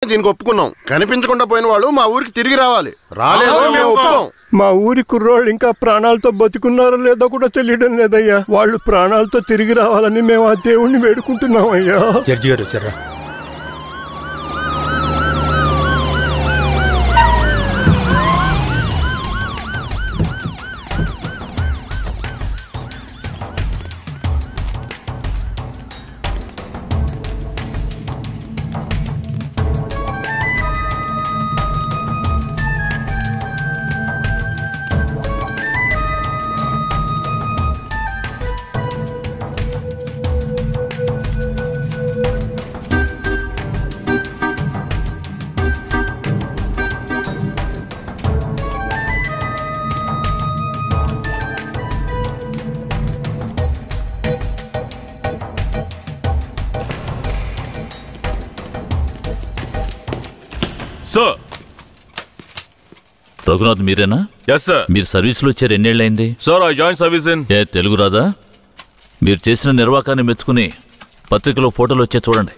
దీనికి ఒప్పుకున్నాం. కనిపించకుండా పోయిన వాళ్ళు మా ఊరికి తిరిగి రావాలి. రాలేదో మేము ఒప్పుకోం. మా ఊరి కుర్రోళ్ళు ఇంకా ప్రాణాలతో బతుకున్నారో లేదో కూడా తెలియడం లేదయ్యా. వాళ్ళు ప్రాణాలతో తిరిగి రావాలని మేము ఆ దేవుణ్ణి వేడుకుంటున్నాం అయ్యా. జడ్జి గారు వచ్చారా? సార్, రఘునాథ్ మీరేనా? Yes sir. మీరు సర్వీస్లో వచ్చారు ఎన్నేళ్ళైంది? Sir I join service in. Telugu రాదా? మీరు చేసిన నిర్వాకాన్ని మెచ్చుకుని పత్రికలో ఫోటోలు వచ్చే చూడండి.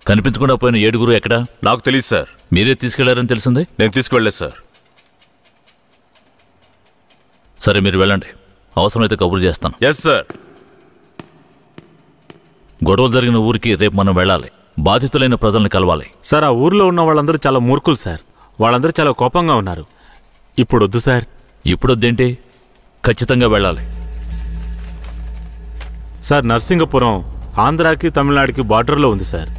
కనిపించకుండా పోయిన 7 ఎక్కడా? నాకు తెలియదు సార్. మీరే తీసుకెళ్లారని తెలిసింది. నేను తీసుకువెళ్ళలేదు సార్. సరే మీరు వెళ్ళండి, అవసరమైతే కబురు చేస్తాను. Yes sir. గొడవలు జరిగిన ఊరికి రేపు మనం వెళ్ళాలి. బాధితులైన ప్రజల్ని కలవాలి. సార్, ఆ ఊర్లో ఉన్న వాళ్ళందరూ చాలా మూర్ఖులు సార్. వాళ్ళందరూ చాలా కోపంగా ఉన్నారు. ఇప్పుడు వద్దు సార్. ఇప్పుడు వద్దేంటి? ఖచ్చితంగా వెళ్ళాలి. సార్, నర్సింగపురం ఆంధ్రాకి తమిళనాడుకి బార్డర్లో ఉంది సార్.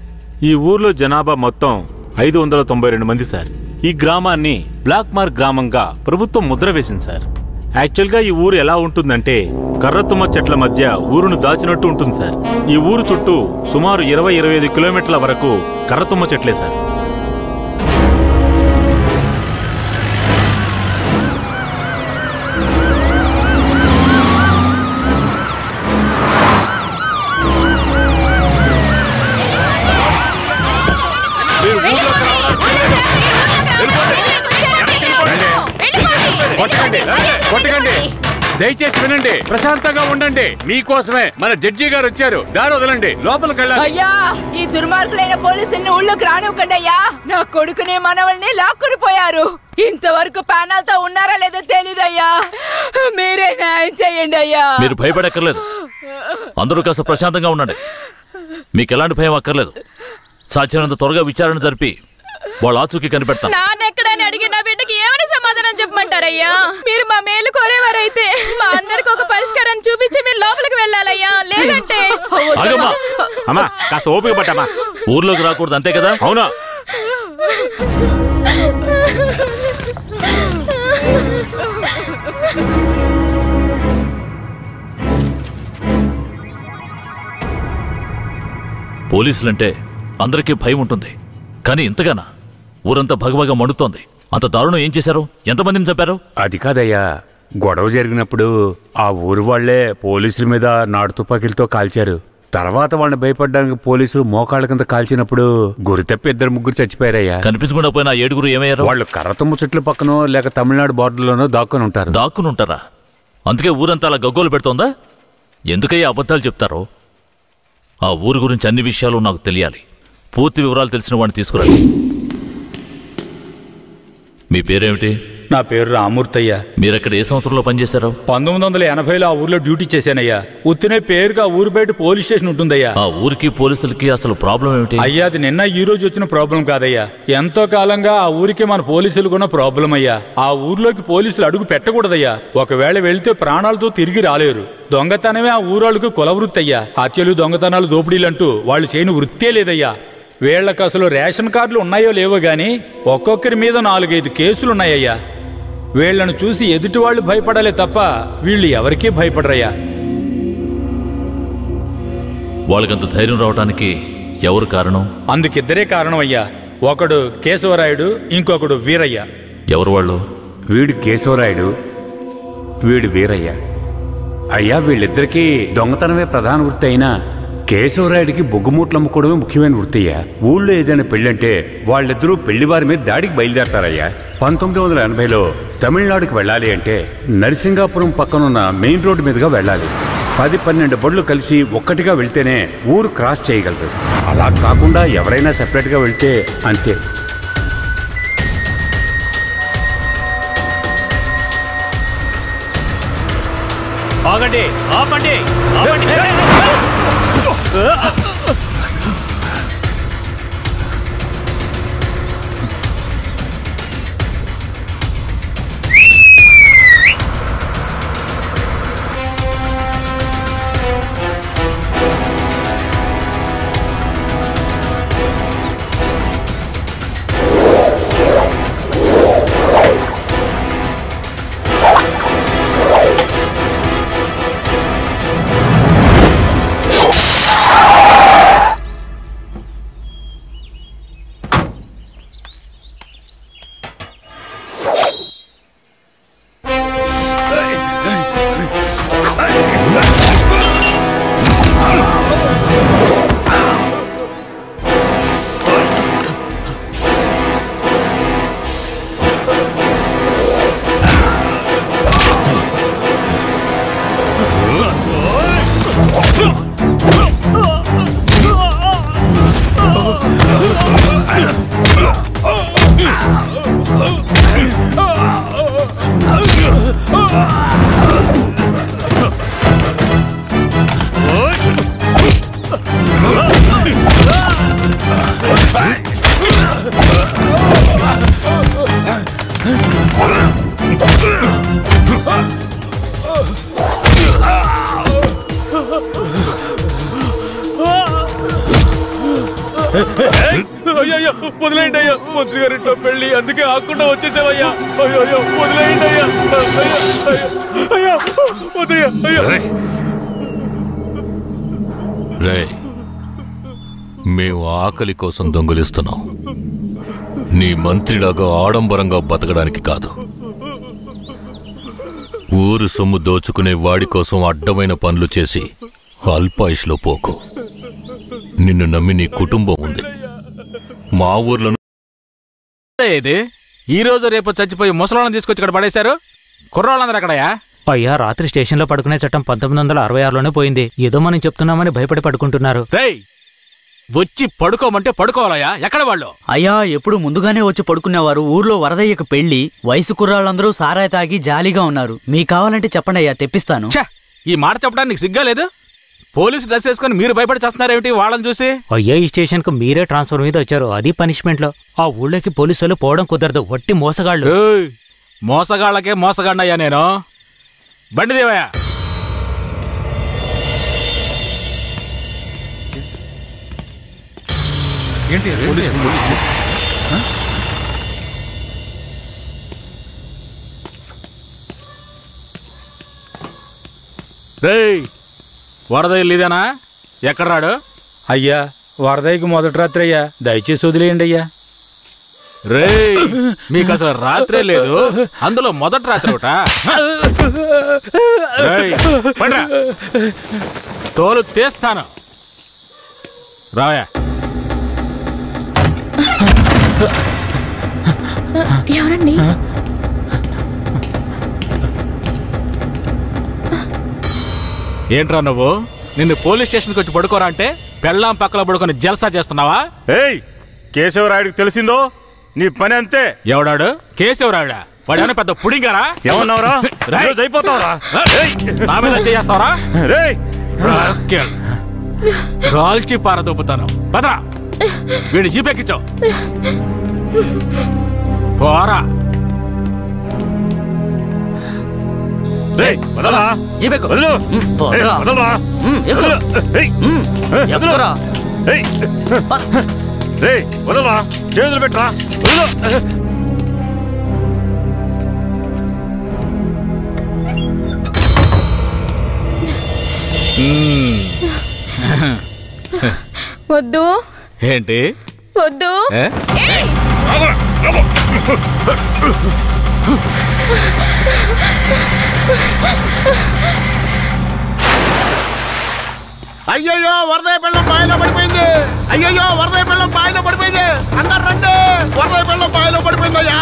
ఈ ఊర్లో జనాభా మొత్తం 592 మంది సార్. ఈ గ్రామాన్ని బ్లాక్ మార్క్ గ్రామంగా ప్రభుత్వం ముద్ర వేసింది సార్. యాక్చువల్గా ఈ ఊరు ఎలా ఉంటుందంటే కర్రతుమ్మ చెట్ల మధ్య ఊరును దాచినట్టు ఉంటుంది సార్. ఈ ఊరు చుట్టూ సుమారు 20-25 కిలోమీటర్ల వరకు కర్రతుమ్మ చెట్లే సార్. కొట్టకండి, దయచేసి వినండి, ప్రశాంతంగా ఉండండి. మీకోసమే మన జడ్జి గారు వచ్చారు. దారి వదలండి, లోపలికి వెళ్ళండి. అయ్యా, ఈ దుర్మార్గులైన పోలీసుల్ని ఊళ్ళోకి రానివ్వకండి అయ్యా. నా కొడుకుని మనవల్ని లాక్కుని పోయారు. ఇంతవరకు ప్యానల్తో ఉన్నారా లేదో తెలీదయ్యా. మీరే న్యాయం చేయండి అయ్యా. మీరు భయపడక్కర్లేదు. అందరూ కాస్త ప్రశాంతంగా ఉండండి. మీకు ఎలాంటి భయం అక్కర్లేదు. సాధ్యమైనంత త్వరగా విచారణ జరిపి వాళ్ళ ఆచూకీ కనిపెడతాను. నాన్నెక్కడని అడిగి నా బిడ్డకి ఏమని సమాధానం చెప్పమంటారయ్యా? మీరు మా మేలు కోరేవారైతే మా అందరికి ఒక పరిష్కారం చూపించి మీరు లోపలికి వెళ్ళాలయ్యా. లేదంటే అమ్మా, కాస్త ఓపిక పట్టమ్మా. ఊర్లోకి రాకూడదు, అంతే కదా? అవునా? పోలీసులంటే అందరికీ భయం ఉంటుంది, కానీ ఇంతగానా? ఊరంతా భగభగ మండుతోంది. అంత దారుణం ఏం చేశారు? ఎంతమందిని చంపారు? అది కాదయ్యా, గొడవ జరిగినప్పుడు ఆ ఊరు వాళ్లే పోలీసుల మీద నాటు తుపాకీలతో కాల్చారు. తర్వాత వాళ్ళని భయపడడానికి పోలీసులు మోకాళ్ళ కింద కాల్చినప్పుడు గురి తప్పి 2-3 చచ్చిపోయారయ్యా. కనిపించకుండా పోయిన 7 ఏమయ్యారు? వాళ్ళు కర్రతుమ్మ చెట్ల పక్కనో లేక తమిళనాడు బార్డర్లోనో దాక్కుని ఉంటారు. దాక్కుని ఉంటారా? అందుకే ఊరంతా అలా గగ్గోలు పెడుతోందా? ఎందుకయ్యా అబద్ధాలు చెప్తారో? ఆ ఊరు గురించి అన్ని విషయాలు నాకు తెలియాలి. పూర్తి వివరాలు తెలిసిన వాడిని తీసుకురండి. మీ పేరేమిటి? నా పేరు రామూర్తయ్య. మీరక్కడ ఏ సంవత్సరంలో పనిచేశారు? 1980లో ఆ ఊర్లో డ్యూటీ చేశానయ్యా. ఉత్తినే పేరుగా ఊరు బయట పోలీస్ స్టేషన్ ఉంటుందయ్యా. ఆ ఊరికి పోలీసులకి అసలు ప్రాబ్లం ఏమిటి? అయ్యా, అది నిన్న ఈ రోజు వచ్చిన ప్రాబ్లం కాదయ్యా. ఎంతో కాలంగా ఆ ఊరికి మన పోలీసులు కూడా ప్రాబ్లం అయ్యా. ఆ ఊర్లోకి పోలీసులు అడుగు పెట్టకూడదయ్యా. ఒకవేళ వెళ్తే ప్రాణాలతో తిరిగి రాలేరు. దొంగతనమే ఆ ఊరాళ్ళకు కులవృత్తి అయ్యా. హత్యలు, దొంగతనాలు, దోపిడీలంటూ వాళ్ళు చేయని వృత్తే లేదయ్యా. వీళ్లకు అసలు రేషన్ కార్డులు ఉన్నాయో లేవో గాని ఒక్కొక్కరి మీద 4-5 కేసులున్నాయ్యా. వీళ్లను చూసి ఎదుటి వాళ్ళు భయపడాలే తప్ప వీళ్ళు ఎవరికీ భయపడరయ్యా. వాళ్ళకంత ధైర్యం రావడానికి ఎవరు కారణం? అందుకిద్దరే కారణం అయ్యా. ఒకడు కేశవరాయుడు, ఇంకొకడు వీరయ్య. ఎవరు వాళ్ళు? వీడు కేశవరాయుడు, వీడు వీరయ్య. అయ్యా, వీళ్ళిద్దరికీ దొంగతనమే ప్రధాన వృత్తి అయినా కేశవరాయుడికి బొగ్గుమూట్లు అమ్ముకోవడమే ముఖ్యమైన వృత్తియ్యా. ఊళ్ళో ఏదైనా పెళ్ళంటే వాళ్ళిద్దరూ పెళ్లివారి మీద దాడికి బయలుదేరతారయ్యా. 1980లో తమిళనాడుకి వెళ్ళాలి అంటే నరసింగాపురం పక్కనున్న మెయిన్ రోడ్డు మీదుగా వెళ్ళాలి. 10-12 బళ్ళు కలిసి ఒక్కటిగా వెళ్తేనే ఊరు క్రాస్ చేయగలరు. అలా కాకుండా ఎవరైనా సెపరేట్గా వెళ్తే అంతే. ఆగండి, ఆపండి, ఆపండి. అయ్యో వదిలేయండి అయ్యా, మంత్రి గారింట్లో పెళ్లి, అందుకే ఆకుండా వచ్చేసావయ్యా. అయ్యో వదిలేయండి అయ్యా, అయ్యా వదయ్యా అయ్యా. రే, మేము ఆకలి కోసం దొంగలిస్తున్నాం, నీ మంత్రిలాగా ఆడంబరంగా బతకడానికి కాదు. ఊరు సొమ్ము దోచుకునే వాడి కోసం అడ్డమైన పనులు చేసి అల్పాయుష్లో పోకు. నిన్ను నమ్మి నీ కుటుంబం ఉంది. మా ఊర్లో ఇది ఈ రోజు రేపు చచ్చిపోయి ముసలాళ్ళని తీసుకొచ్చి ఇక్కడ పడేశారు. కుర్రాళ్ళందరూ అక్కడయా? అయ్యా, రాత్రి స్టేషన్లో పడుకునే చట్టం 1966లోనే పోయింది. ఏదో మనం చెప్తున్నామని భయపడి పడుకుంటున్నారు. రేయ్, వచ్చి పడుకోమంటే పడుకోవాలయ్యా. ఎక్కడ వాళ్ళు? అయ్యా, ఎప్పుడు ముందుగానే వచ్చి పడుకునేవారు. ఊర్లో వరదయ్యకు పెళ్లి, వయసు కుర్రాళ్ళందరూ సారాయి తాగి జాలీగా ఉన్నారు. మీకు కావాలంటే చెప్పండి అయ్యా, తెప్పిస్తాను. ఈ మాట చెప్పడానికి సిగ్గా లేదు? పోలీసు డ్రెస్ వేసుకుని మీరు భయపడి చేస్తున్నారేమిటి వాళ్ళని చూసి? అయ్యా, ఈ స్టేషన్ కు మీరే ట్రాన్స్ఫర్ మీద వచ్చారు, అది పనిష్మెంట్ లో. ఆ ఊళ్ళోకి పోలీసులు పోవడం కుదరదు, వట్టి మోసగాళ్ళు. మోసగాళ్ళకే మోసగాడినయ్యా నేను. బండి దేవయ్యా. రేయ్, వరదయ్య ఇదేనా? ఎక్కడ రాడు? అయ్యా, వరదయ్యకు మొదటి రాత్రి అయ్యా, దయచేసి వదిలేయండి అయ్యా. రేయ్, మీకు అసలు రాత్రే లేదు, అందులో మొదటి రాత్రి ఒకట. తోలు తీస్తాను, రావయా. ఎవరండి? ఏంట్రా నువ్వు? నిన్ను పోలీస్ స్టేషన్కి వచ్చి పడుకోరా అంటే పెళ్ళాం పక్కలో పడుకొని జల్సా చేస్తున్నావా? ఏయ్, కేశవరాయుడికి తెలిసిందో నీ పని అంతే. ఎవడాడు? కేశవరాయుడా? వాడు ఏమైనా పెద్ద పుడింగారా? ఏమన్నావురా? అయిపోతావరా? నా మీద చేస్తావరా? కాల్చి పారదొప్పుతాను. పదరా, వీడి జీపెక్కించావు. పోరా. చేతులు పెట్టరా. వద్దు. ఏంటి వద్దు? అయ్యయ్యో, వరదయ్య పిల్లం బాయిలో పడిపోయింది. అయ్యయ్యో, వరదయ్య పిల్లం బాయిలో పడిపోయింది. అందరు రండి, వరదయ్య పిల్లం బాయిలో పడిపోయిందయ్యా.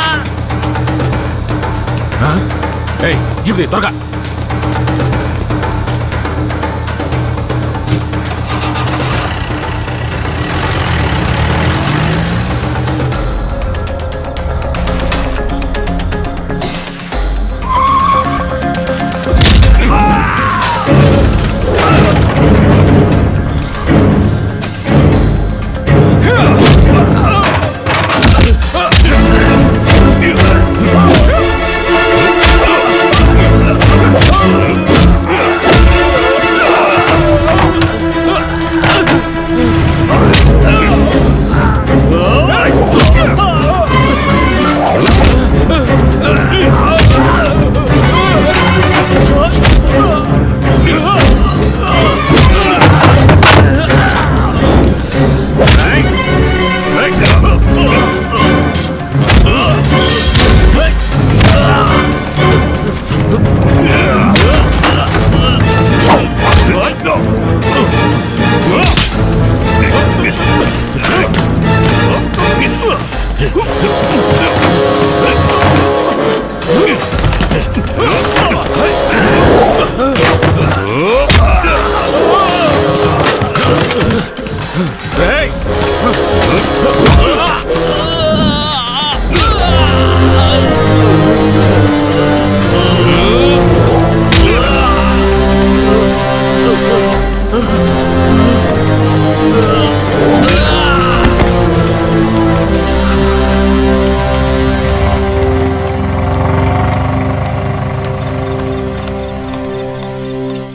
త్వరగా